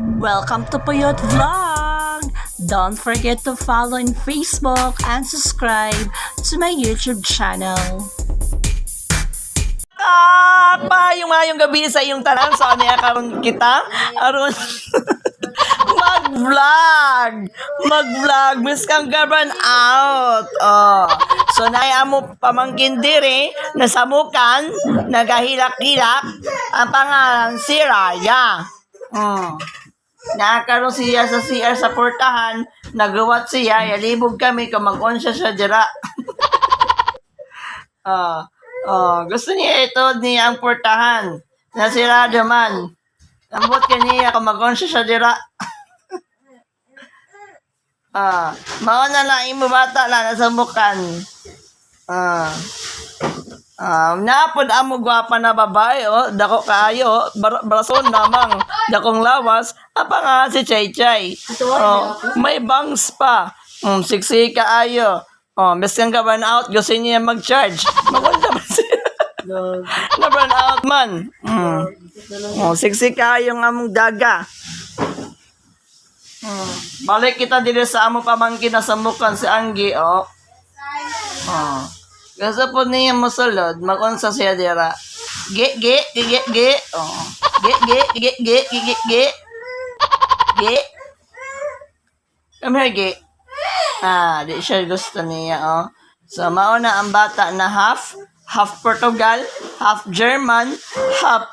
Welcome to Puyot Vlog! Don't forget to follow on Facebook and subscribe to my YouTube channel. Mayong gabi sa iyong tanan. So, niya karon kita. Aron mag-vlog. Miss kang gaban out. Oh. So, naya mo pamangkin diri, nasamukan, nagahilak-hilak, ang pangalan si Raya. Nakakaroon siya sa CR sa portahan, nagawat siya, yalibog kami, kamag-on siya dira. Gusto niya ito niya ang portahan. Nasira naman. Ambot ka niya, kamag-on siya dira. Mauna lang imo bata lang, nasamukan. Napod amo gwapa na babae, dako kaayo, brason namang, dakong lawas, apa nga si Chay Chay. May bangs pa, siksi kaayo. Bes kang ka-burn out, gusto niya mag-charge. Magwala ba siya? Na-burn out man. Siksi kaayo nga mong daga. Balik kita dito sa amo pamangkin na samukan si Anggi, Kasi po niya masulod, mag-unsa siya dira. Ge. Come here, ge. Di siya gusto niya, So, mauna ang bata na half Portugal, half German, half.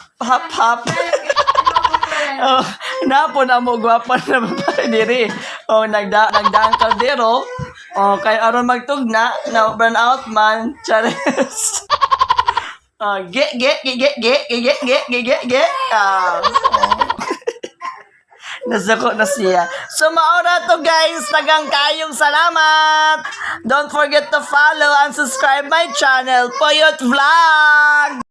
Napo na mo gwapa na babae diri. Nagdaan kaldero. Kay aron magtugna, na burn out man, chares. Ge. Nasako na siya. So, maura to guys. Tagang kayong salamat. Don't forget to follow and subscribe my channel, Puyot Vlog.